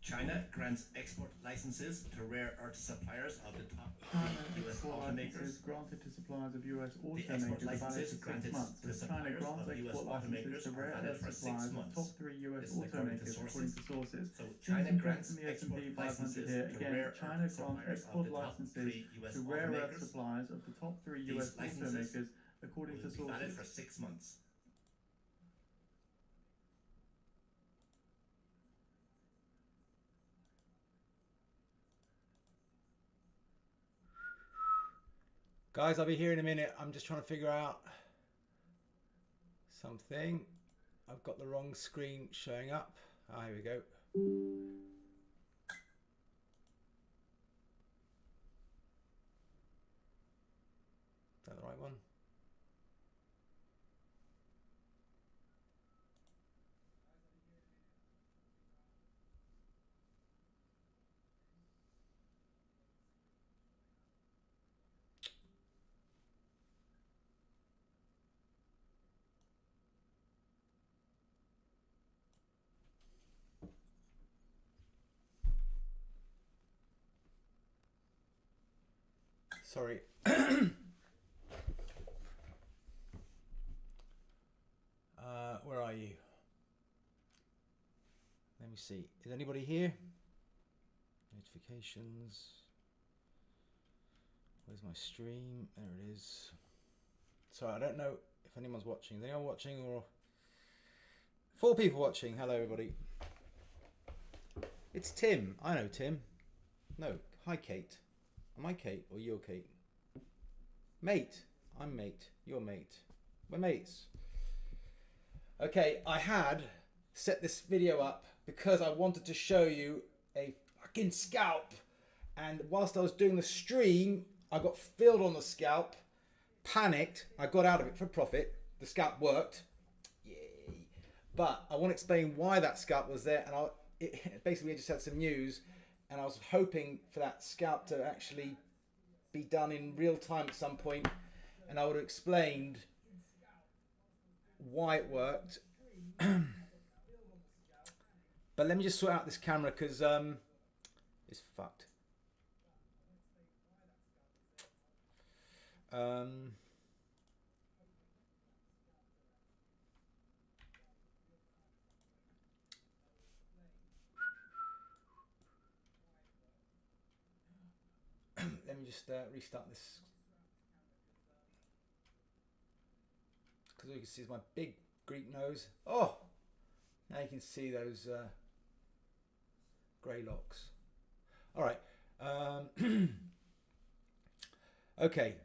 China grants export licenses to rare earth suppliers of the top US automakers. Granted to suppliers of US The export automakers licenses for granted 6 months. to China suppliers grants of US export licenses automakers to are rare valid earth for 6 suppliers of months. top 3 US This is according to automakers, according to sources. So China grants from the export S&P 500 licenses here. to Again, rare China earth grants suppliers export of the top licenses 3 US to rare earth automakers. suppliers of the top 3 US These licenses automakers, according to will be valid sources. for 6 months. Guys, I'll be here in a minute. I'm just trying to figure out something. I've got the wrong screen showing up. Ah, here we go. Is that the right one? Sorry. Where are you? Let me see. Is anybody here? Notifications. Where's my stream? There it is. Sorry, I don't know if anyone's watching. Is anyone watching or... 4 people watching. Hello, everybody. It's Tim. I know Tim. No. Hi, Kate. Am I Kate or you're Kate? Mate. I'm mate. You're mate. We're mates. Okay, I had set this video up because I wanted to show you a fucking scalp. And whilst I was doing the stream, I got filled on the scalp, panicked. I got out of it for profit. The scalp worked. Yay. But I want to explain why that scalp was there. And basically I just had some news. And I was hoping for that scalp to actually be done in real time at some point. And I would have explained why it worked. But let me just sort out this camera because it's fucked. Let me just restart this. Because all you can see is my big Greek nose. Oh! Now you can see those grey locks. All right. Okay.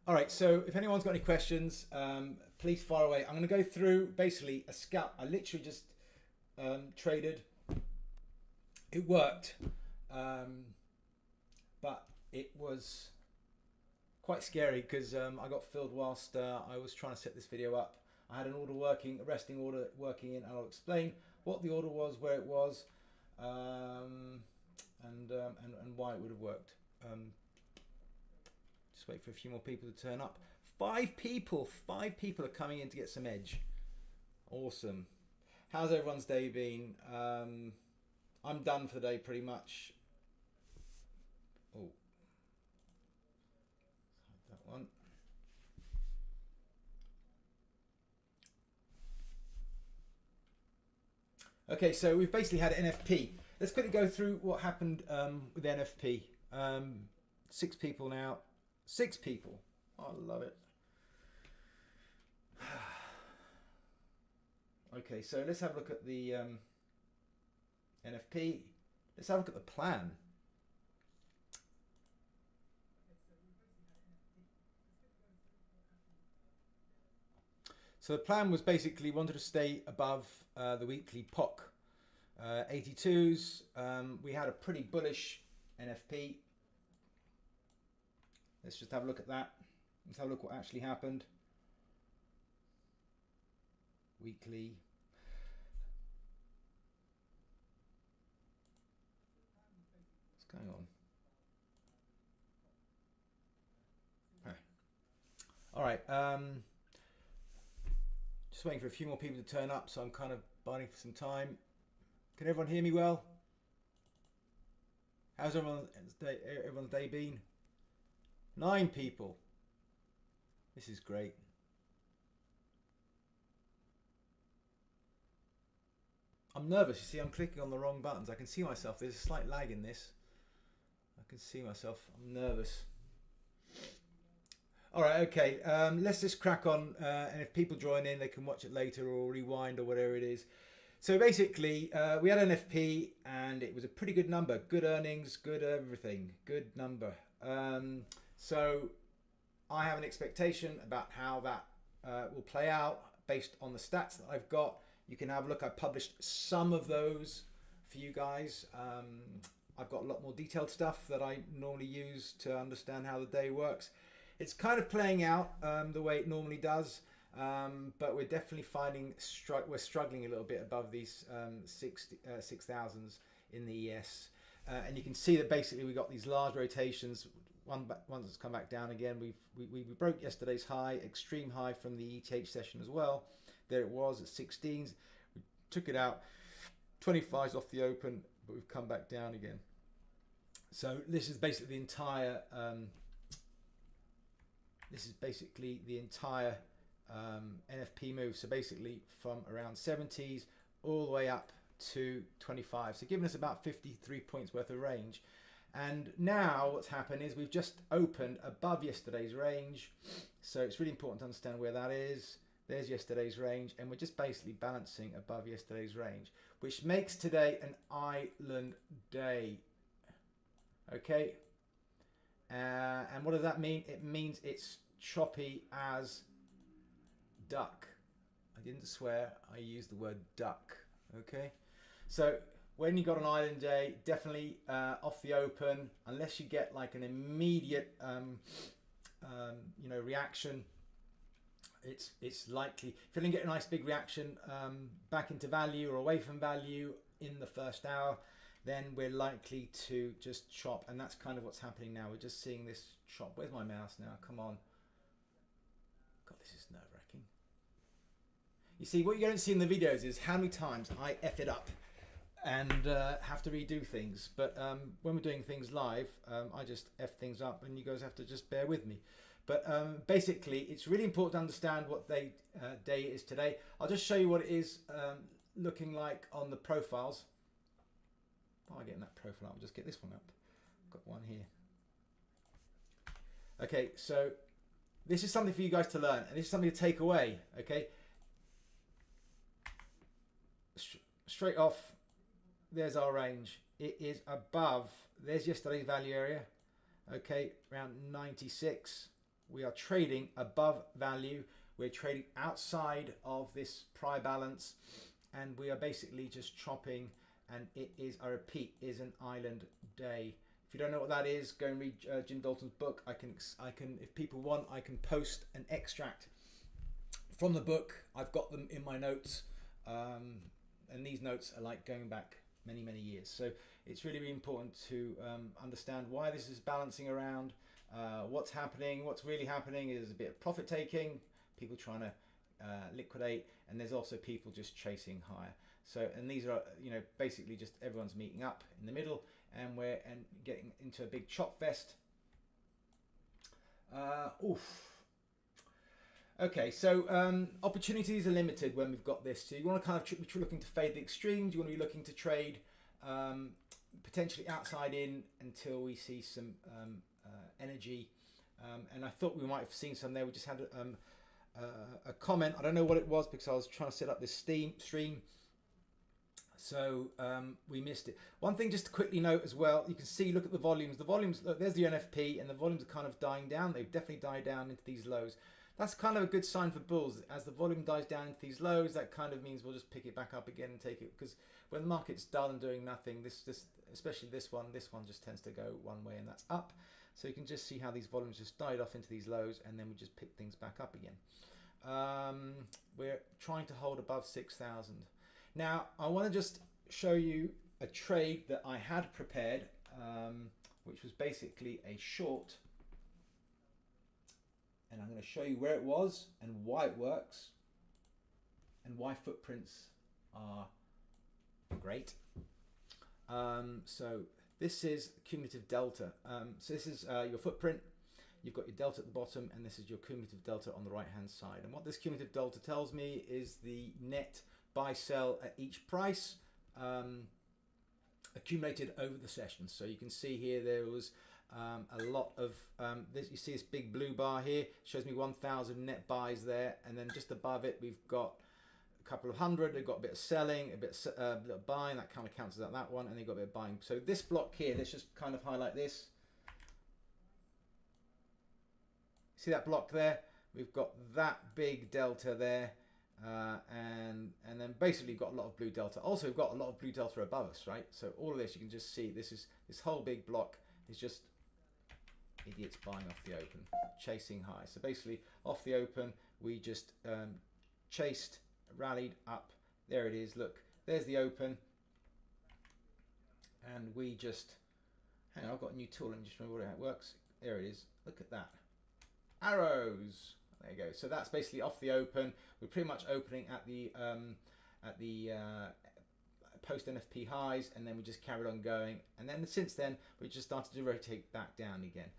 All right, so if anyone's got any questions, please fire away. I'm going to go through basically a scalp. I literally just traded. It worked, but it was quite scary because I got filled whilst I was trying to set this video up. I had an order working, a resting order working in, and I'll explain what the order was, where it was, and why it would have worked. Just wait for a few more people to turn up. 5 people are coming in to get some edge. Awesome. How's everyone's day been? I'm done for the day pretty much. Oh, that one. Okay, so we've basically had NFP. Let's quickly go through what happened with NFP. 6 people now. 6 people. Oh, I love it. Okay, so let's have a look at the NFP. Let's have a look at the plan. So the plan was basically wanted to stay above the weekly POC 82s. We had a pretty bullish NFP. Let's just have a look at that. Let's have a look what actually happened. Weekly. What's going on? Okay. All right. Just waiting for a few more people to turn up, so I'm kind of biding for some time. Can everyone hear me well? How's everyone's day been? 9 people. This is great. I'm nervous, you see, I'm clicking on the wrong buttons. I can see myself, there's a slight lag in this. I can see myself, I'm nervous. All right, okay, let's just crack on. And if people join in, they can watch it later or rewind or whatever it is. So basically, we had NFP and it was a pretty good number. Good earnings, good everything, good number. So I have an expectation about how that will play out based on the stats that I've got. You can have a look. I published some of those for you guys. I've got a lot more detailed stuff that I normally use to understand how the day works. It's kind of playing out the way it normally does, but we're definitely finding we're struggling a little bit above these 6,000s in the ES. And you can see that basically we got these large rotations. One that's come back down again. We broke yesterday's high, extreme high from the ETH session as well. There it was at 16s. We took it out, 25s off the open, but we've come back down again. So this is basically the entire. NFP move. So basically from around 70s all the way up to 25. So giving us about 53 points worth of range. And now what's happened is we've just opened above yesterday's range. So it's really important to understand where that is. There's yesterday's range, and we're just basically balancing above yesterday's range, which makes today an island day. Okay. And what does that mean? It means it's choppy as duck. I didn't swear, I used the word duck. Okay. So when you got an island day, definitely off the open, unless you get like an immediate reaction. It's likely if you didn't get a nice big reaction back into value or away from value in the first hour, then we're likely to just chop, and that's kind of what's happening now. We're just seeing this chop. Where's my mouse now? Come on. God, this is nerve-wracking. You see, what you don't see in the videos is how many times I F it up and have to redo things. But when we're doing things live, I just F things up, and you guys have to just bear with me. But basically, it's really important to understand what day it is today. I'll just show you what it is looking like on the profiles. Oh, I'm getting that profile up. I'll just get this one up. Got one here. Okay, so this is something for you guys to learn, and this is something to take away. Okay, straight off, there's our range. It is above. There's yesterday's value area. Okay, around 96. We are trading above value. We're trading outside of this prior balance, and we are basically just chopping. And it is, I repeat, is an island day. If you don't know what that is, go and read Jim Dalton's book. I can, if people want, I can post an extract from the book. I've got them in my notes, and these notes are like going back many, many years. So it's really, really important to understand why this is balancing around, what's happening. What's really happening is a bit of profit taking, people trying to liquidate, and there's also people just chasing higher. So, and these are, basically just everyone's meeting up in the middle, and we're getting into a big chop fest. Okay, so opportunities are limited when we've got this. So you want to kind of be looking to fade the extremes. You want to be looking to trade potentially outside in until we see some energy. And I thought we might have seen some there. We just had a comment. I don't know what it was because I was trying to set up this stream. So we missed it. One thing just to quickly note as well, you can see, look at the volumes. The volumes, look, there's the NFP, and the volumes are kind of dying down. They've definitely died down into these lows. That's kind of a good sign for bulls. As the volume dies down into these lows, that kind of means we'll just pick it back up again and take it. Because when the market's dull and doing nothing, this especially this one just tends to go one way, and that's up. So you can just see how these volumes just died off into these lows, and then we just pick things back up again. We're trying to hold above 6,000. Now, I want to just show you a trade that I had prepared, which was basically a short. And I'm going to show you where it was and why it works. and why footprints are great. So this is cumulative delta. So this is your footprint. You've got your delta at the bottom, and this is your cumulative delta on the right hand side. And what this cumulative delta tells me is the net buy sell at each price accumulated over the sessions. So you can see here there was a lot of this. You see this big blue bar here shows me 1,000 net buys there, and then just above it we've got a couple of hundred. They've got a bit of selling, a bit of buying. That kind of counts as that one, and they've got a bit of buying. So this block here, let's just kind of highlight this. See that block there? We've got that big delta there, and then basically got a lot of blue delta. Also, we've got a lot of blue delta above us, right? So all of this, you can just see this whole big block is just idiots buying off the open, chasing high. So basically, off the open, we just chased, rallied up. There it is. Look, there's the open, and we just hang on. I've got a new tool and just remember how it works. There it is. Look at that. Arrows. There you go. So that's basically off the open. We're pretty much opening at the post NFP highs, and then we just carried on going. And then since then, we just started to rotate back down again.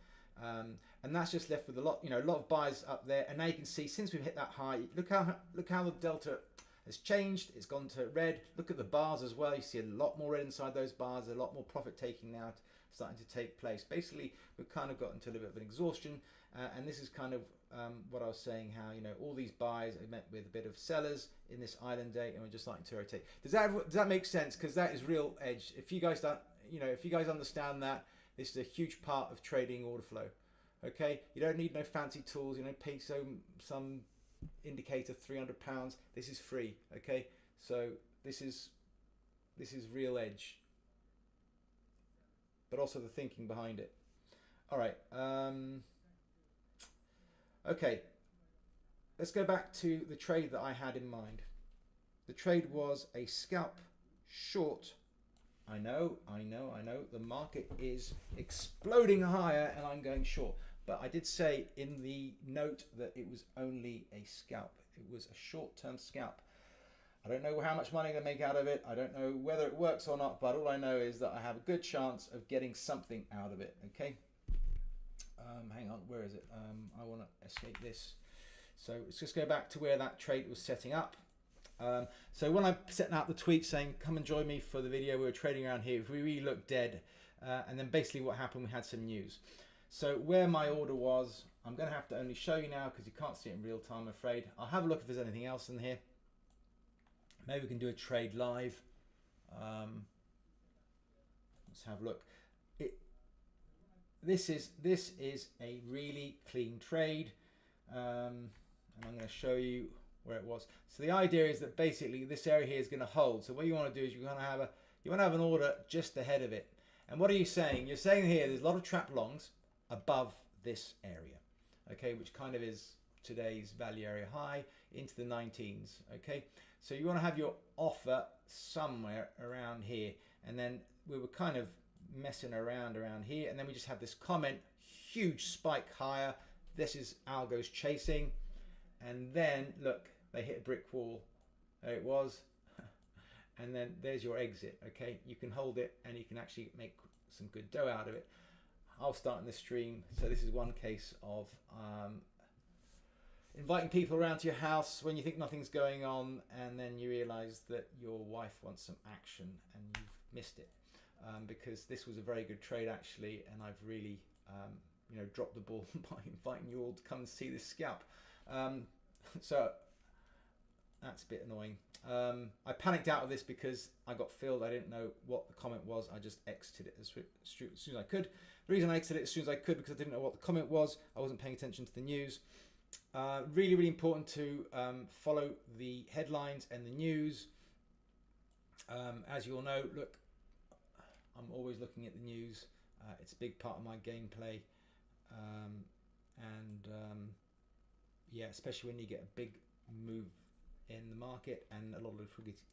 And that's just left with a lot, a lot of buys up there. And now you can see since we've hit that high, look how the delta has changed. It's gone to red. Look at the bars as well. You see a lot more red inside those bars. A lot more profit taking now starting to take place. Basically, we've kind of got into a little bit of an exhaustion. And this is kind of what I was saying, how all these buys are met with a bit of sellers in this island day, and we're just starting to rotate. Does that make sense? Because that is real edge. If you guys don't, if you guys understand that, this is a huge part of trading order flow. Okay, you don't need no fancy tools. Pay some indicator £300. This is free. Okay, so this is real edge, but also the thinking behind it. All right. Okay, let's go back to the trade that I had in mind. The trade was a scalp short. I know, the market is exploding higher and I'm going short. But I did say in the note that it was only a scalp. It was a short-term scalp. I don't know how much money I'm going to make out of it. I don't know whether it works or not, but all I know is that I have a good chance of getting something out of it, okay? Hang on, where is it? I want to escape this. So let's just go back to where that trade was setting up. So when I sent out the tweet saying, come and join me for the video, we were trading around here, we really looked dead. And then basically what happened, we had some news. So where my order was, I'm going to have to only show you now because you can't see it in real time, I'm afraid. I'll have a look if there's anything else in here. Maybe we can do a trade live. Let's have a look. This is a really clean trade, and I'm going to show you where it was. So the idea is that basically this area here is going to hold. So what you want to do is you want to have an order just ahead of it. And what are you saying? You're saying here there's a lot of trap longs above this area, okay, which kind of is today's value area high into the 19s, okay. So you want to have your offer somewhere around here, and then we were kind of messing around here, and then we just have this comment, huge spike higher. This is algos chasing, and then look, they hit a brick wall. There it was. And then there's your exit. Okay, you can hold it and you can actually make some good dough out of it. I'll start in the stream. So this is one case of inviting people around to your house when you think nothing's going on, and then you realize that your wife wants some action and you've missed it. Because this was a very good trade actually, and I've really dropped the ball by inviting you all to come and see this scalp. So that's a bit annoying. I panicked out of this because I got filled. I didn't know what the comment was. I just exited it as soon as I could. The reason I exited it as soon as I could because I didn't know what the comment was. I wasn't paying attention to the news. Really, really important to follow the headlines and the news. As you all know, look, I'm always looking at the news. It's a big part of my gameplay. Yeah, especially when you get a big move in the market and a lot of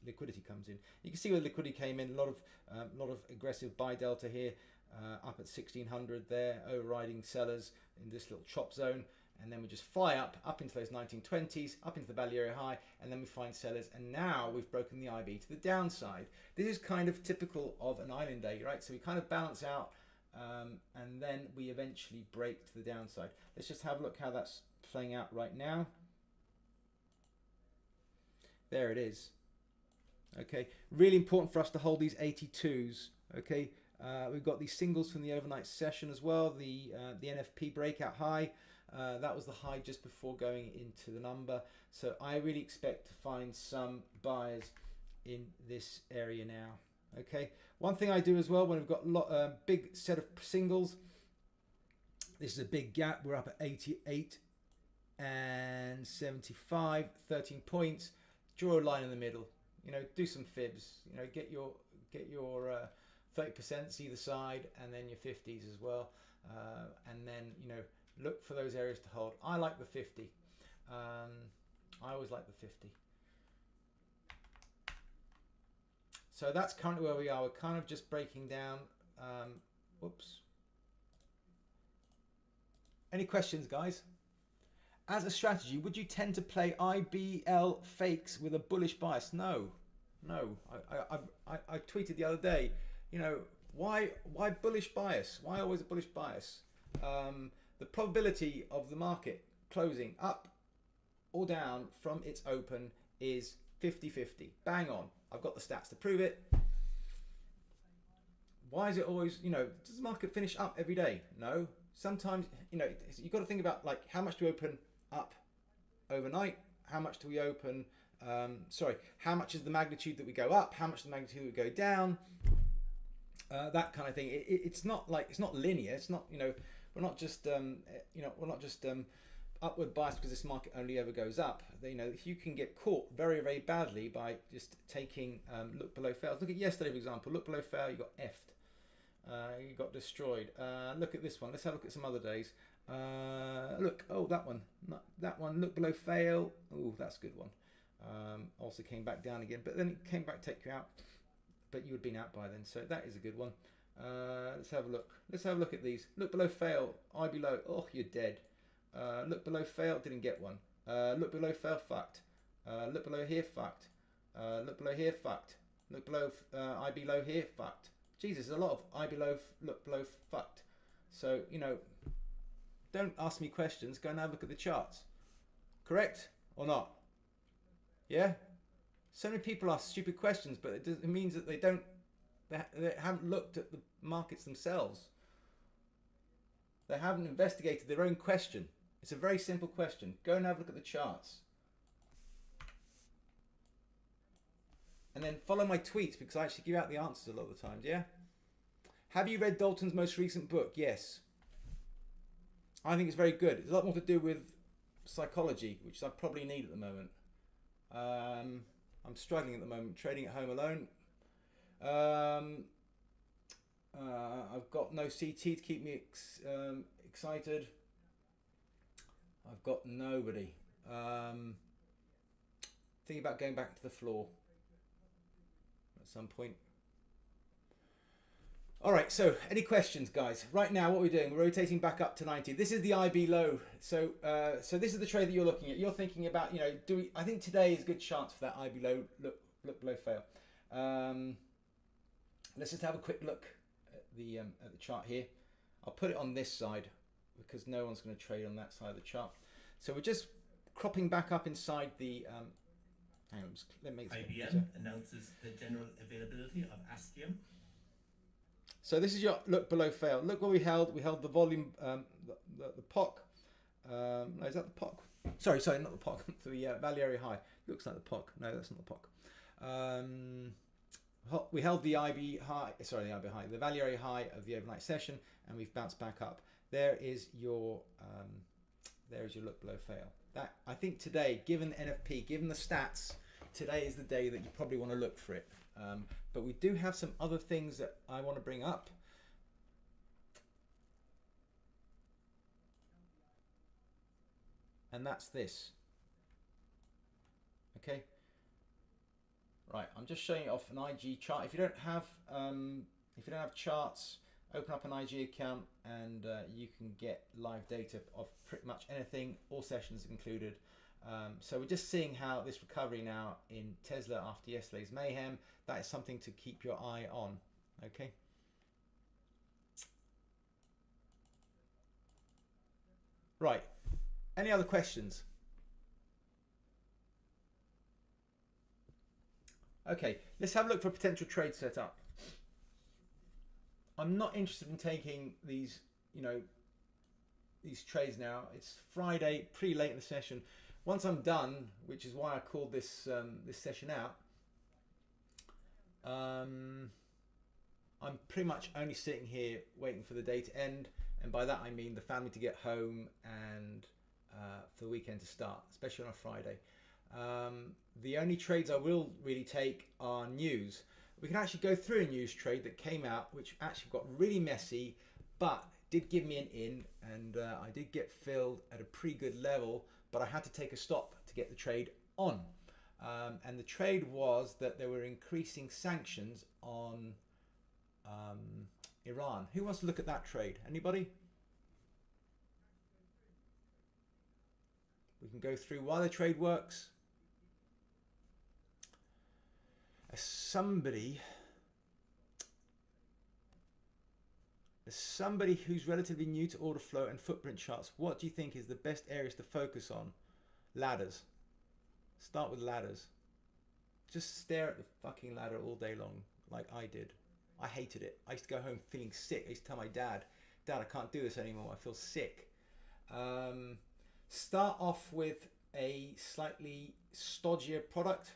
liquidity comes in. You can see where liquidity came in. A lot of aggressive buy delta here, up at 1600 there, overriding sellers in this little chop zone, and then we just fly up into those 1920s, up into the value area high, and then we find sellers, and now we've broken the IB to the downside. This is kind of typical of an island day, right? So we kind of balance out, and then we eventually break to the downside. Let's just have a look how that's playing out right now. There it is. Okay, really important for us to hold these 82s. Okay, we've got these singles from the overnight session as well. The NFP breakout high, that was the high just before going into the number. So I really expect to find some buyers in this area now. Okay, one thing I do as well when we've got a big set of singles, this is a big gap. We're up at 88 and 75, 13 points. Draw a line in the middle. You know, do some fibs. You know, get your 30% either side, and then your 50s as well. And then, you know, look for those areas to hold. I like the 50. I always like the 50. So that's currently where we are. We're kind of just breaking down. Whoops. Any questions, guys? As a strategy, would you tend to play IBL fakes with a bullish bias? No. I tweeted the other day, you know, why bullish bias? Why always a bullish bias? The probability of the market closing up or down from its open is 50-50. Bang on. I've got the stats to prove it. Why is it always, you know, does the market finish up every day? No. Sometimes, you know, you've got to think about, like, how much do we open up overnight? How much do we open, how much is the magnitude that we go up? How much is the magnitude that we go down? That kind of thing. It's not like, it's not linear. It's not, you know, we're not just, upward bias because this market only ever goes up. You know, if you can get caught very, very badly by just taking look below fails. Look at yesterday, for example. Look below fail, you got effed. You got destroyed. Look at this one. Let's have a look at some other days. Look, oh, that one. That one, look below fail. Oh, that's a good one. Also came back down again, but then it came back to take you out. But you had been out by then, so that is a good one. Let's have a look. Let's have a look at these. Look below fail, I below. Oh, you're dead. Look below fail, didn't get one. Look below fail, fucked. Look below here, fucked. Look below here, fucked. Look below I below here, fucked. Jesus, there's a lot of I below, look below, fucked. So, you know, don't ask me questions. Go and have a look at the charts. Correct or not? Yeah? So many people ask stupid questions, but it means that they haven't looked at the markets themselves. They haven't investigated their own question. It's a very simple question. Go and have a look at the charts. And then follow my tweets, because I actually give out the answers a lot of the times, yeah? Have you read Dalton's most recent book? Yes. I think it's very good. It's a lot more to do with psychology, which I probably need at the moment. I'm struggling at the moment, trading at home alone. I've got no CT to keep me excited. I've got nobody. Thinking about going back to the floor at some point. All right, so any questions, guys? Right now, what we're doing, we're rotating back up to 90. This is the IB low. So this is the trade that you're looking at. You're thinking about, you know, I think today is a good chance for that IB low, look below fail. Let's just have a quick look at the chart here. I'll put it on this side because no one's going to trade on that side of the chart. So we're just cropping back up inside the. Hang on, let me make this IBM announces the general availability of Astium. So this is your look below fail. Look what we held. We held the volume, the POC. No, is that the POC? Sorry, not the POC. The value area high. Looks like the POC. No, that's not the POC. We held the IB high. Sorry, the IB high. The value area high of the overnight session, and we've bounced back up. There is your look below fail. That, I think today, given the NFP, given the stats, today is the day that you probably want to look for it. But we do have some other things that I want to bring up. And that's this. Okay. Right, I'm just showing it off an IG chart. If you don't have charts, Open up an IG account and you can get live data of pretty much anything, all sessions included. So we're just seeing how this recovery now in Tesla after yesterday's mayhem, that is something to keep your eye on. Okay. Right. Any other questions? Okay, let's have a look for a potential trade setup. I'm not interested in taking these, these trades now. It's Friday, pretty late in the session. Once I'm done, which is why I called this this session out, I'm pretty much only sitting here waiting for the day to end, and by that I mean the family to get home and for the weekend to start, especially on a Friday. The only trades I will really take are news. We can actually go through a news trade that came out, which actually got really messy, but did give me an in, and I did get filled at a pretty good level, but I had to take a stop to get the trade on. And the trade was that there were increasing sanctions on Iran. Who wants to look at that trade? Anybody? We can go through why the trade works. As somebody who's relatively new to order flow and footprint charts, what do you think is the best areas to focus on? Ladders. Start with ladders. Just stare at the fucking ladder all day long, like I did. I hated it. I used to go home feeling sick. I used to tell my dad, I can't do this anymore. I feel sick. Start off with a slightly stodgier product.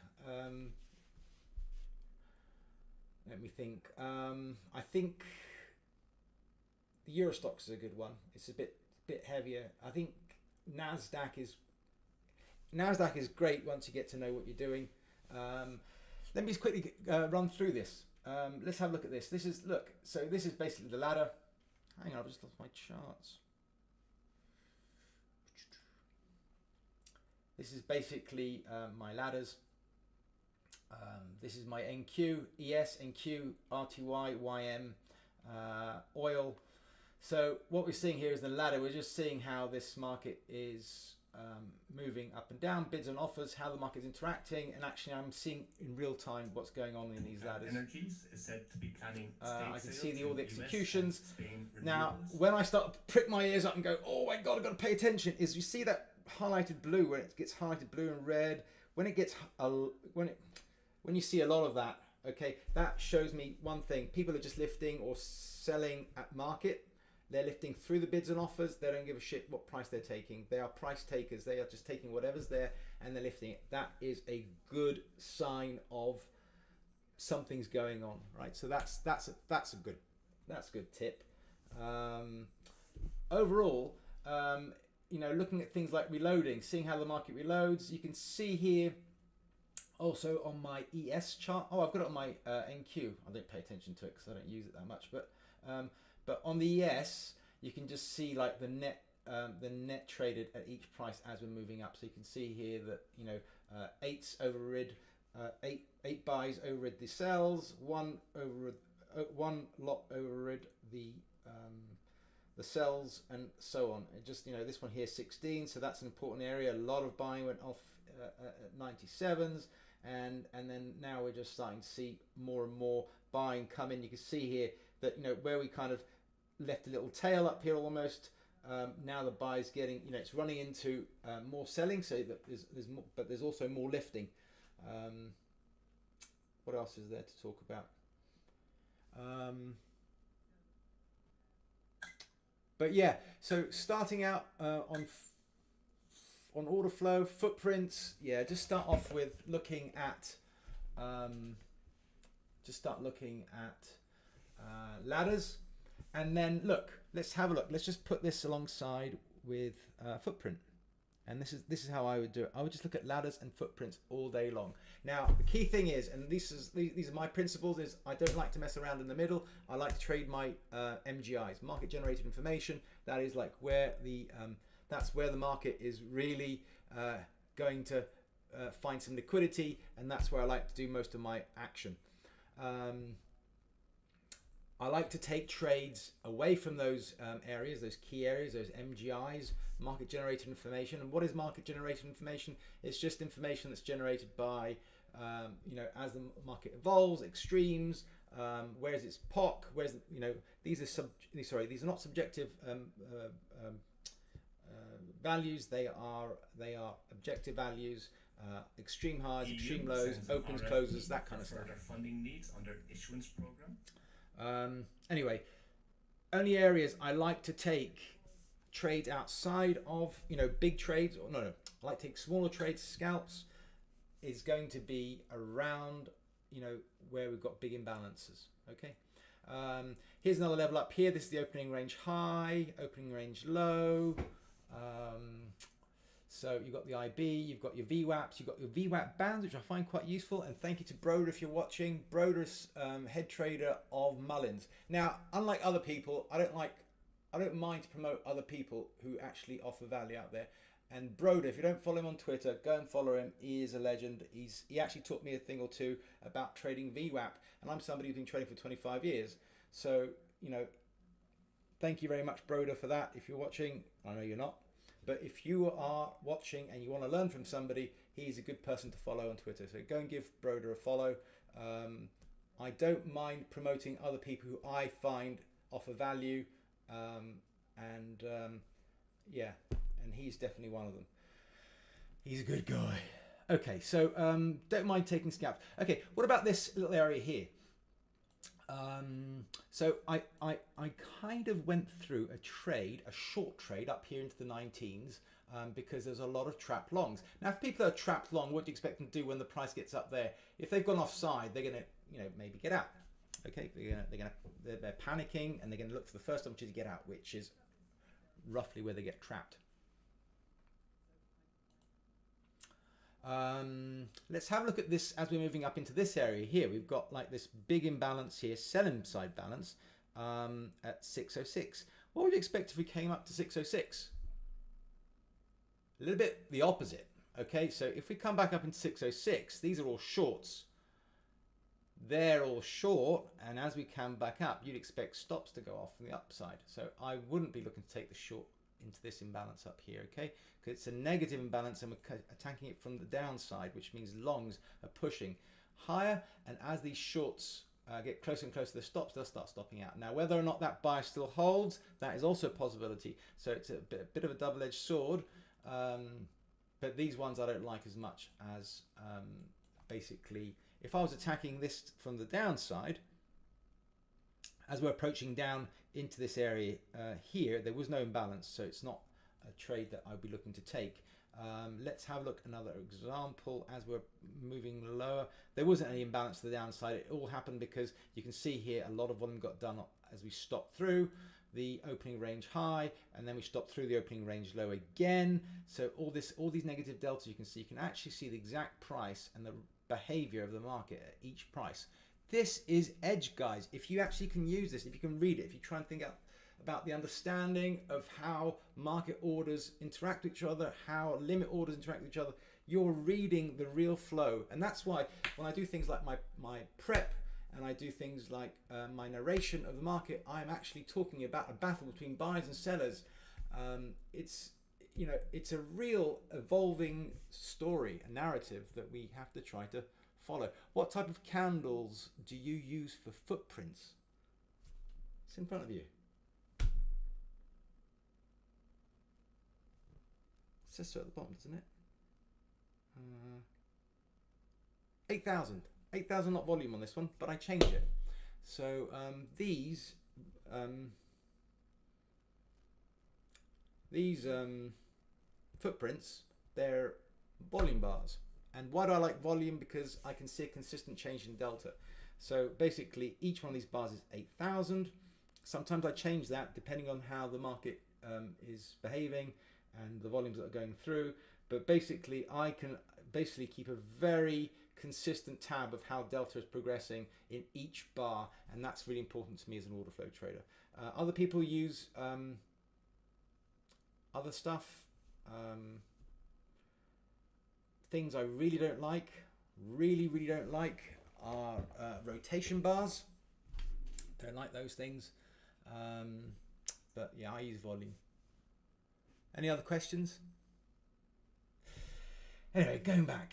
Let me think. I think the Eurostoxx is a good one. It's a bit heavier. I think Nasdaq is great once you get to know what you're doing. Let me just quickly run through this. Let's have a look at this. This is basically the ladder. Hang on, I've just lost my charts. This is basically my ladders. This is my NQ, ES, NQ, RTY, YM, oil. So what we're seeing here is the ladder. We're just seeing how this market is moving up and down, bids and offers, how the market is interacting, and actually I'm seeing in real time what's going on in these ladders. Energies is said to be planning I can see all the US executions. Spain Now, renewables. when I start to prick my ears up and go, oh my God, I've got to pay attention, is you see that highlighted blue, when it gets highlighted blue and red, when it gets, when you see a lot of that, okay, that shows me one thing. People are just lifting or selling at market. They're lifting through the bids and offers. They don't give a shit what price they're taking. They are price takers. They are just taking whatever's there and they're lifting it. That is a good sign of something's going on, right? So that's a good tip. Overall, looking at things like reloading, seeing how the market reloads, you can see here also on my ES chart. Oh, I've got it on my NQ. I don't pay attention to it because I don't use it that much, but on the ES, you can just see like the net traded at each price as we're moving up. So you can see here that eights overrid, eight buys overrid the sells, one lot overrid the sells, and so on. It just this one here 16, so that's an important area. A lot of buying went off at 97s, and then now we're just starting to see more and more buying come in. You can see here that where we kind of left a little tail up here almost, now the buy's getting it's running into more selling, so that there's more, but there's also more lifting. What else is there to talk about? But yeah, so starting out on order flow, footprints, yeah, just start off with looking at ladders, and then let's have a look. Let's just put this alongside with footprint, and this is how I would do it. I would just look at ladders and footprints all day long. Now the key thing is, and these are my principles, is I don't like to mess around in the middle. I like to trade my MGIs, market generated information. That is like where the that's where the market is really going to find some liquidity, and that's where I like to do most of my action. I like to take trades away from those areas, those key areas, those MGIs, market generated information. And what is market generated information? It's just information that's generated by, you know, as the market evolves, extremes, where's its POC, where's, you know, these are not subjective values, they are objective values, extreme highs, extreme lows, opens, closes, that kind of stuff. Further funding needs under issuance program. Anyway, only areas I like to take trades outside of, you know, big trades, or no, I like to take smaller trades, scalps, is going to be around, you know, where we've got big imbalances. Okay. Here's another level up here. This is the opening range high, opening range low. So you've got the IB, you've got your VWAPs, you've got your VWAP bands, which I find quite useful. And thank you to Broder if you're watching. Broder's head trader of Mullins. Now, unlike other people, I don't mind to promote other people who actually offer value out there. And Broder, if you don't follow him on Twitter, go and follow him. He is a legend. He actually taught me a thing or two about trading VWAP, and I'm somebody who's been trading for 25 years. So, you know, thank you very much, Broder, for that. If you're watching, I know you're not, but if you are watching and you want to learn from somebody, he's a good person to follow on Twitter. So go and give Broder a follow. I don't mind promoting other people who I find offer value, yeah. And he's definitely one of them. He's a good guy. Okay, so don't mind taking scalps. Okay, what about this little area here? So I kind of went through a short trade up here into the 19s because there's a lot of trap longs. Now, if people are trapped long, what do you expect them to do when the price gets up there? If they've gone offside, they're going to, you know, maybe get out. Okay, they're panicking and they're going to look for the first opportunity to get out, which is roughly where they get trapped. Let's have a look at this as we're moving up into this area here. We've got like this big imbalance here, selling side balance at 606. What would you expect if we came up to 606? A little bit the opposite. Okay, so if we come back up into 606, these are all shorts. They're all short, and as we come back up, you'd expect stops to go off from the upside. So I wouldn't be looking to take the short into this imbalance up here, okay? Because it's a negative imbalance and we're attacking it from the downside, which means longs are pushing higher, and as these shorts get closer and closer to the stops, they'll start stopping out. Now, whether or not that buy still holds, that is also a possibility. So it's a bit of a double-edged sword, but these ones I don't like as much as basically, if I was attacking this from the downside, as we're approaching down into this area here, there was no imbalance, so it's not a trade that I'd be looking to take. Let's have a look, another example as we're moving lower. There wasn't any imbalance to the downside. It all happened because you can see here a lot of volume got done as we stopped through the opening range high, and then we stopped through the opening range low again. So all these negative deltas, you can actually see the exact price and the behavior of the market at each price. This is edge, guys. If you actually can use this, if you can read it, if you try and think about the understanding of how market orders interact with each other, how limit orders interact with each other, you're reading the real flow. And that's why when I do things like my prep and I do things like my narration of the market, I'm actually talking about a battle between buyers and sellers. It's a real evolving story, a narrative that we have to try to follow. What type of candles do you use for footprints? It's in front of you. It says so at the bottom, doesn't it? 8,000 not volume on this one, but I change it. So these footprints, they're volume bars. And why do I like volume? Because I can see a consistent change in delta. So basically each one of these bars is 8,000. Sometimes I change that depending on how the market is behaving and the volumes that are going through. But basically I can keep a very consistent tab of how delta is progressing in each bar, and that's really important to me as an order flow trader. Other people use other stuff. Things I really don't like are rotation bars. Don't like those things. But yeah, I use volume. Any other questions? Anyway, going back,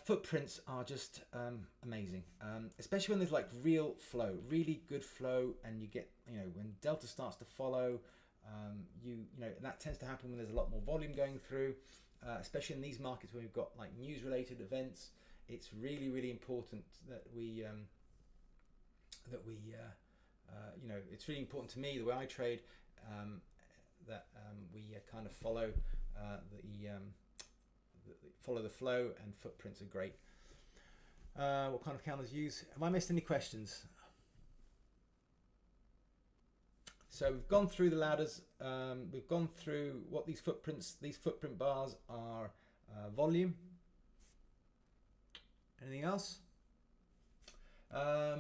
footprints are just amazing, especially when there's like real flow, really good flow, and you get, when delta starts to follow, you know, that tends to happen when there's a lot more volume going through, especially in these markets where we've got like news-related events. It's really, really important that we you know, it's really important to me, the way I trade, that we kind of follow follow the flow, and footprints are great. What kind of counters use? Have I missed any questions? So we've gone through the ladders. We've gone through what these footprint bars are. Volume. Anything else? I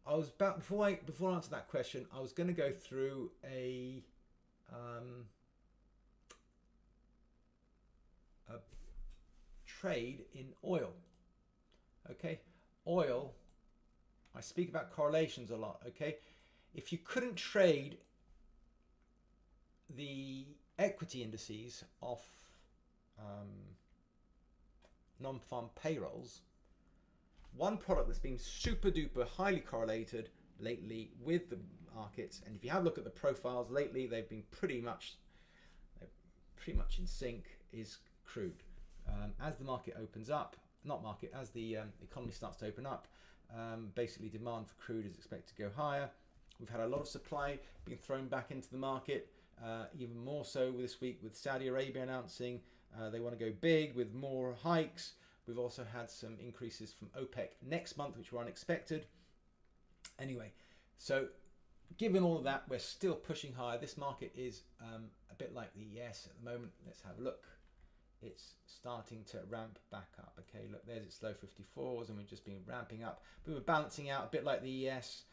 was about before I answer that question, I was going to go through a trade in oil. Okay, oil. I speak about correlations a lot. Okay, if you couldn't trade the equity indices off non-farm payrolls, one product that's been super duper highly correlated lately with the markets, and if you have a look at the profiles lately, they've been pretty much in sync, is crude. As the market opens up, as the economy starts to open up, basically demand for crude is expected to go higher. We've had a lot of supply being thrown back into the market, even more so this week with Saudi Arabia announcing they want to go big with more hikes. We've also had some increases from OPEC next month, which were unexpected. Anyway, so given all of that, we're still pushing higher. This market is a bit like the ES at the moment. Let's have a look. It's starting to ramp back up. Okay, look, there's its low 54s, and we've just been ramping up. We were balancing out a bit like the ES,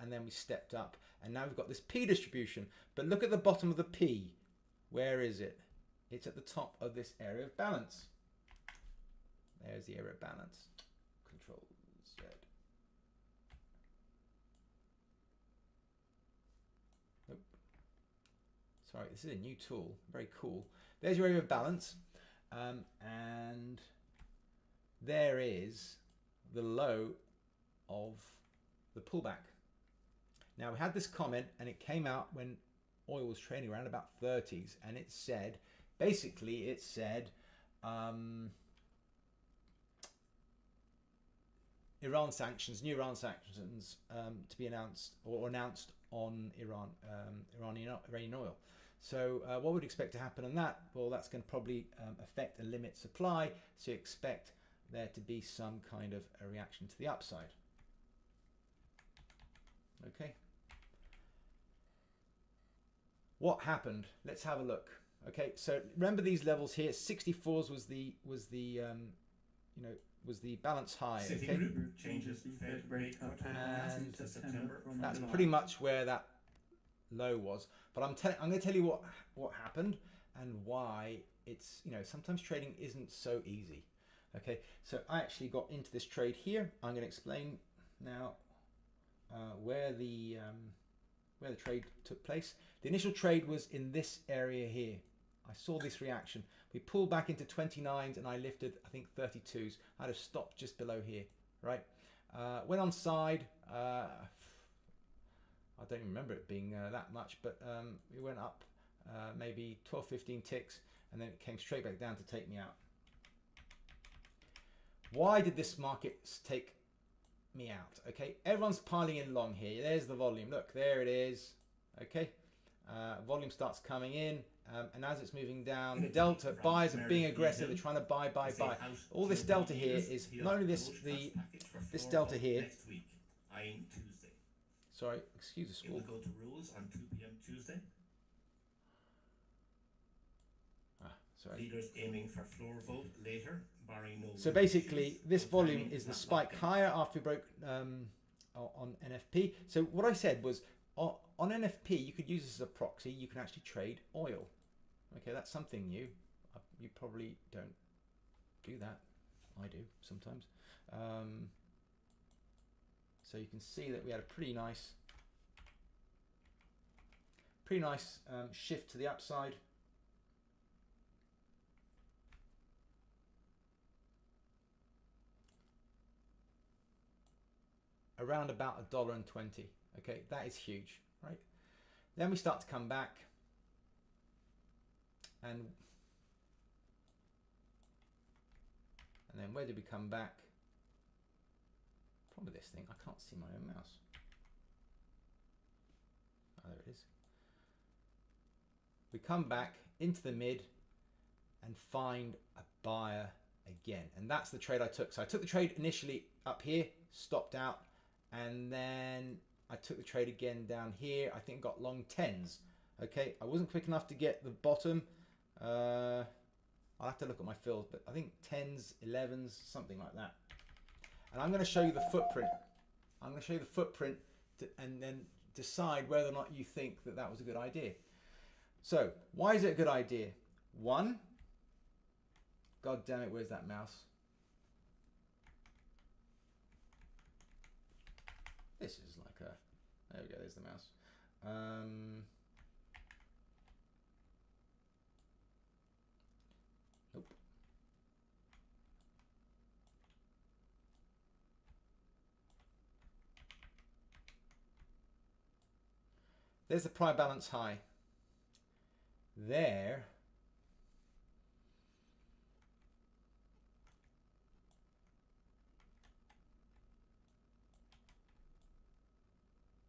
and then we stepped up, and now we've got this P distribution. But look at the bottom of the P. Where is it? It's at the top of this area of balance. There's the area of balance. Control Z. Nope. Sorry, this is a new tool. Very cool. There's your area of balance. And there is the low of the pullback. Now, we had this comment, and it came out when oil was trading around about 30s, and it said, basically, it said, new Iran sanctions to be announced or announced on Iranian oil. So what would you expect to happen on that? Well, that's going to probably affect and limit supply. So you expect there to be some kind of a reaction to the upside. Okay. What happened? Let's have a look. Okay, so remember these levels here. 64s was the balance high. Okay? Changes Fed rate cut and September. That's pretty much where that low was. But I'm going to tell you what happened and why it's, sometimes trading isn't so easy. Okay, so I actually got into this trade here. I'm going to explain now where the trade took place. The initial trade was in this area here. I saw this reaction. We pulled back into 29s and I lifted, I think, 32s. I'd have stopped just below here, right? Went on side. I don't even remember it being that much, but it went up maybe 12, 15 ticks, and then it came straight back down to take me out. Why did this market take me out? Okay, everyone's piling in long here. There's the volume. Look, there it is. Okay, volume starts coming in, and as it's moving down, the delta, buyers are being aggressive. They're trying to buy. All this delta here is not only this delta here. Sorry, excuse the school. It will go to rules on 2 p.m. Tuesday. Sorry. Leaders aiming for floor vote later, barring no. So basically, this volume is the spike higher after we broke on NFP. So what I said was, on NFP, you could use this as a proxy. You can actually trade oil. Okay, that's something new. You probably don't do that. I do sometimes. So you can see that we had a pretty nice Pretty nice shift to the upside. Around about $1.20. Okay, that is huge, right? Then we start to come back, and then where did we come back? Probably this thing. I can't see my own mouse. Oh, there it is. We come back into the mid and find a buyer again, and that's the trade I took. So I took the trade initially up here, stopped out, and then I took the trade again down here. I think got long 10s. Okay, I wasn't quick enough to get the bottom. I'll have to look at my fills, but I think 10s, 11s, something like that. And I'm going to show you the footprint. I'm going to show you the footprint and then decide whether or not you think that that was a good idea. So, why is it a good idea? One, God damn it, where's that mouse? This is like a, there we go, there's the mouse. Nope. There's the price balance high. There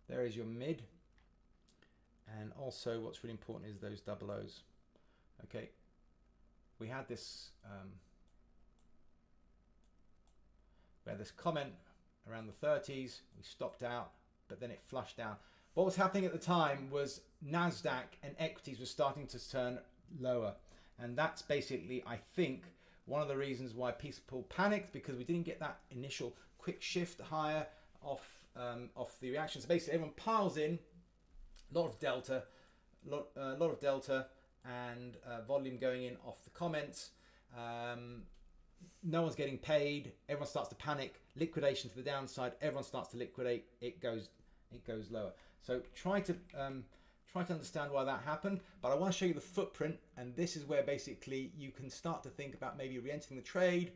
is your mid, and also what's really important is those double O's. Okay, we had this comment around the 30s. We stopped out, but then it flushed down. What was happening at the time was NASDAQ and equities were starting to turn lower. And that's basically, I think, one of the reasons why people panicked, because we didn't get that initial quick shift higher off the reaction. So basically everyone piles in, a lot of delta, and volume going in off the comments. No one's getting paid. Everyone starts to panic. Liquidation to the downside. Everyone starts to liquidate. It goes lower. So try to understand why that happened. But I want to show you the footprint, and this is where basically you can start to think about maybe re-entering the trade.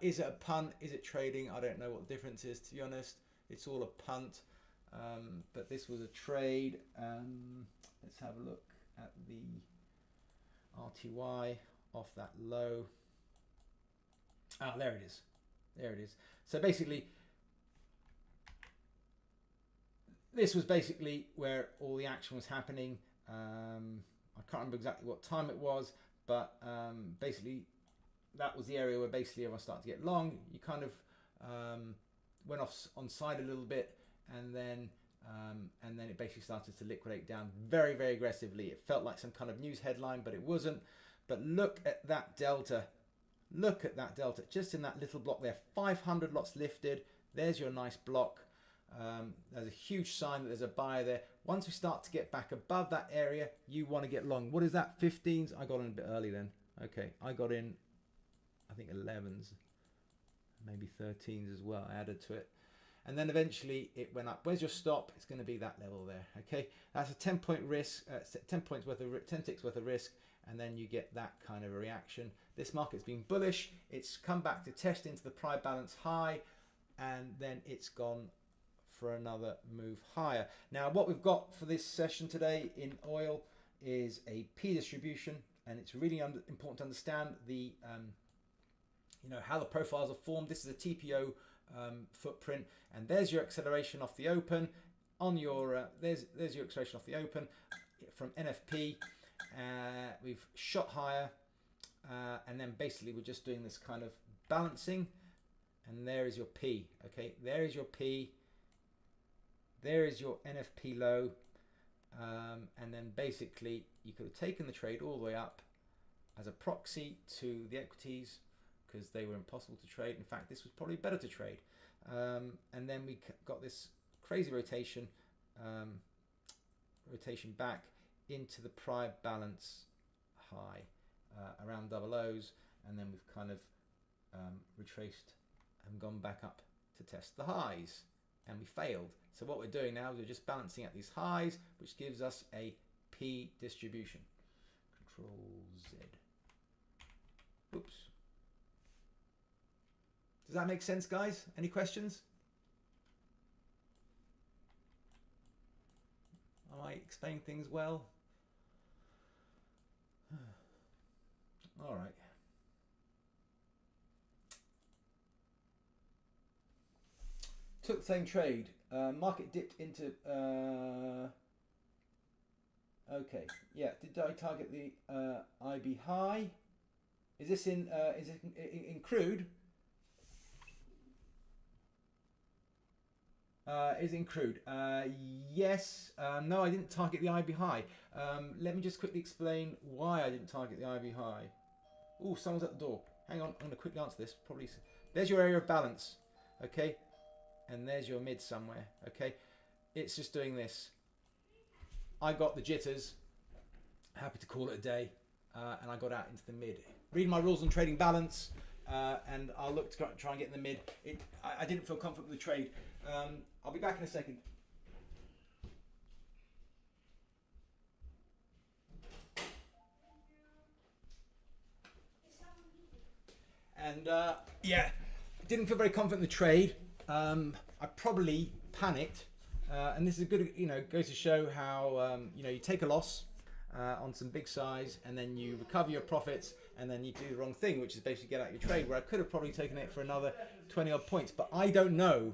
Is it a punt? Is it trading? I don't know what the difference is, to be honest. It's all a punt. But this was a trade. Let's have a look at the RTY off that low. Ah, there it is. There it is. So basically, this was basically where all the action was happening. I can't remember exactly what time it was, but basically that was the area where basically everyone started to get long. You kind of went off on side a little bit, and then it basically started to liquidate down very, very aggressively. It felt like some kind of news headline, but it wasn't. But look at that delta. Look at that delta, just in that little block there. 500 lots lifted. There's your nice block. There's a huge sign that there's a buyer there. Once we start to get back above that area, you want to get long. What is that? 15s? I got in a bit early then. Okay, I got in, I think 11s, maybe 13s as well. I added to it. And then eventually it went up. Where's your stop? It's going to be that level there. Okay, that's a 10-point risk, 10 ticks worth of risk, and then you get that kind of a reaction. This market's been bullish. It's come back to test into the price balance high, and then it's gone for another move higher. Now, what we've got for this session today in oil is a P distribution, and it's really important to understand the how the profiles are formed. This is a TPO footprint, and there's your acceleration off the open. On your there's your acceleration off the open from NFP. We've shot higher, and then basically we're just doing this kind of balancing, and there is your P. Okay, there is your P. There is your NFP low, and then basically you could have taken the trade all the way up as a proxy to the equities, because they were impossible to trade. In fact, this was probably better to trade. And then we got this crazy rotation back into the price balance high around double O's, and then we've kind of retraced and gone back up to test the highs, and we failed. So what we're doing now is we're just balancing at these highs, which gives us a P distribution. Control Z. Oops. Does that make sense, guys? Any questions? Am I explaining things well? All right. Took the same trade. Market dipped into. Okay. Yeah. Did I target the IB high? Is this in? Is it in crude? Is in crude? Yes. No, I didn't target the IB high. Let me just quickly explain why I didn't target the IB high. Oh, someone's at the door. Hang on. I'm going to quickly answer this. Probably. There's your area of balance. Okay. And there's your mid somewhere. Okay. It's just doing this. I got the jitters. Happy to call it a day. And I got out into the mid. Read my rules on trading balance. And I'll look to try and get in the mid. I didn't feel confident with the trade. I'll be back in a second. And yeah, didn't feel very confident in the trade. I probably panicked. And this is a good, goes to show how, you take a loss on some big size and then you recover your profits and then you do the wrong thing, which is basically get out your trade, where I could have probably taken it for another 20 odd points, but I don't know.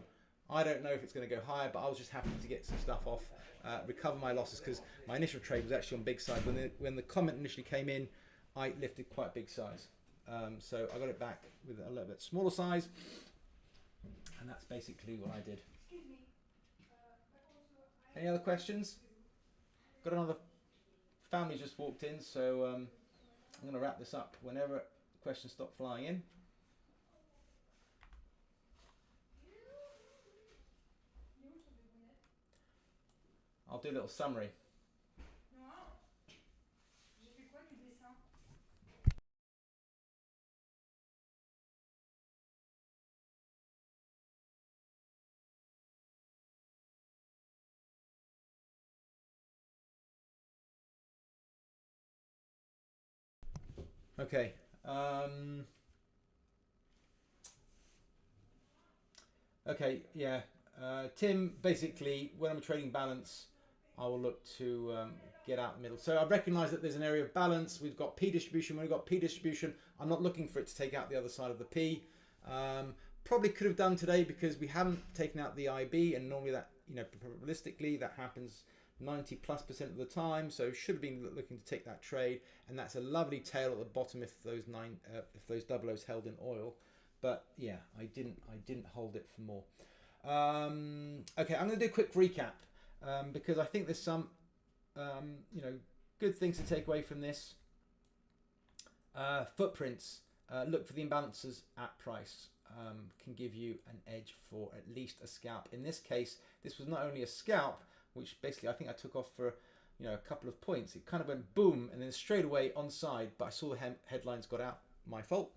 I don't know if it's going to go higher, but I was just happy to get some stuff off, recover my losses, because my initial trade was actually on big size. When the comment initially came in, I lifted quite big size. So I got it back with a little bit smaller size, and that's basically what I did. Any other questions? Got another family just walked in, so I'm going to wrap this up whenever questions stop flying in. I'll do a little summary. Okay. Okay, yeah. Tim, basically, when I'm trading balance, I will look to get out the middle. So I recognize that there's an area of balance. We've got P distribution. When we've got P distribution, I'm not looking for it to take out the other side of the P. Probably could have done today because we haven't taken out the IB, and normally that, probabilistically, that happens 90+% of the time. So should have been looking to take that trade, and that's a lovely tail at the bottom if those double O's held in oil. But yeah, I didn't hold it for more. Okay, I'm going to do a quick recap because I think there's some good things to take away from this. Footprints. Look for the imbalances at price. Can give you an edge for at least a scalp. In this case, this was not only a scalp, which basically I think I took off for a couple of points. It kind of went boom and then straight away on side, but I saw the headlines got out. My fault.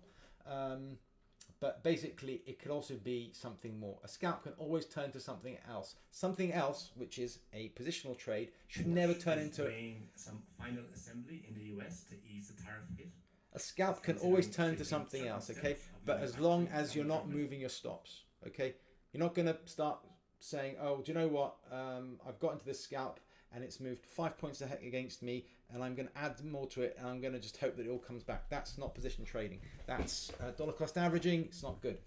But basically, it could also be something more. A scalp can always turn to something else. Something else, which is a positional trade, should never turn into some final assembly in the US to ease the tariff hit. A scalp can always turn into something else, okay? But as long as you're not moving your stops, okay? You're not going to start saying, oh, do you know what? I've got into this scalp and it's moved 5 points against me, and I'm going to add more to it, and I'm going to just hope that it all comes back. That's not position trading. That's dollar cost averaging. It's not good.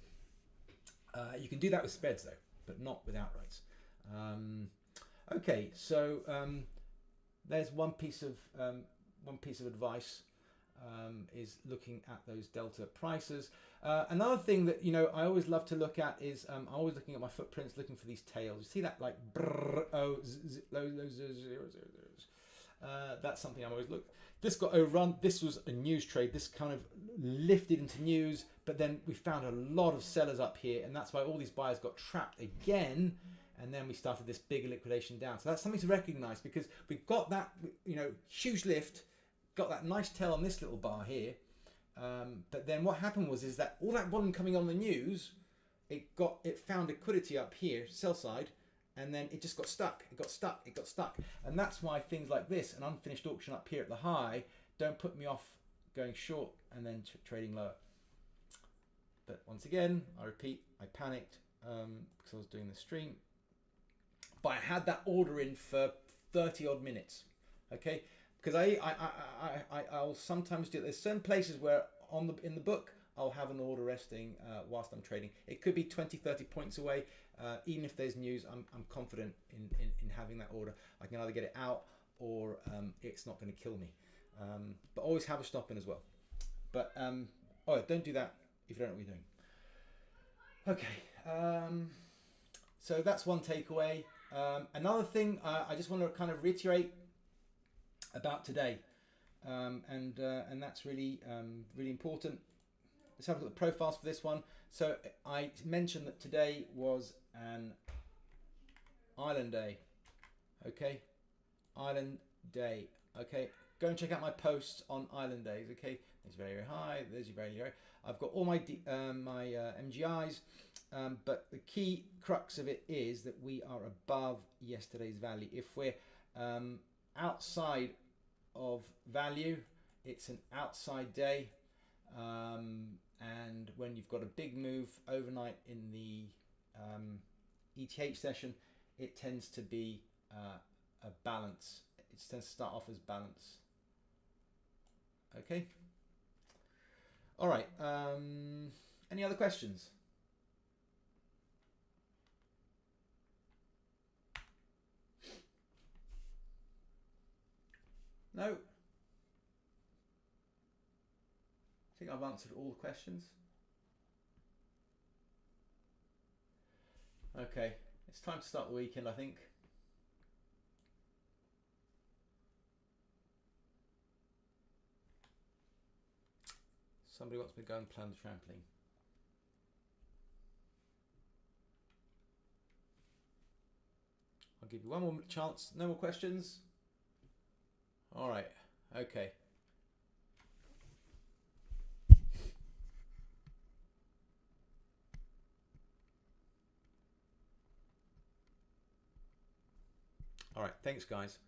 You can do that with spreads though, but not with outrights. Okay, so there's one piece of advice. Is looking at those delta prices. Another thing that I always love to look at is I'm always looking at my footprints, looking for these tails. You see that like that's something I'm always look. This got overrun. This was a news trade. This kind of lifted into news, but then we found a lot of sellers up here, and that's why all these buyers got trapped again. And then we started this bigger liquidation down. So that's something to recognize, because we got that huge lift. Got that nice tail on this little bar here, but then what happened is that all that volume coming on the news, it found liquidity up here, sell side, and then it just got stuck. It got stuck. It got stuck. And that's why things like this, an unfinished auction up here at the high, don't put me off going short and then trading lower. But once again, I repeat, I panicked because I was doing the stream. But I had that order in for 30 odd minutes, okay? Because I'll sometimes do. There's certain places where in the book I'll have an order resting whilst I'm trading. It could be 20, 30 points away. Even if there's news, I'm confident in having that order. I can either get it out or it's not going to kill me. But always have a stop in as well. But don't do that if you don't know what you're doing. Okay, so that's one takeaway. Another thing I just want to kind of reiterate about today, and that's really really important. Let's have a look at the profiles for this one. So I mentioned that today was an island day. Okay, island day. Okay, go and check out my posts on island days. Okay, there's very, very high. There's your very low. I've got all my MGIs, but the key crux of it is that we are above yesterday's value. If we're outside of value, it's an outside day, and when you've got a big move overnight in the ETH session, it tends to be a balance. It tends to start off as balance. Okay. All right. Any other questions? No? I think I've answered all the questions. Okay, it's time to start the weekend, I think. Somebody wants me to go and plan the trampoline. I'll give you one more chance. No more questions? All right. Okay. All right. Thanks, guys.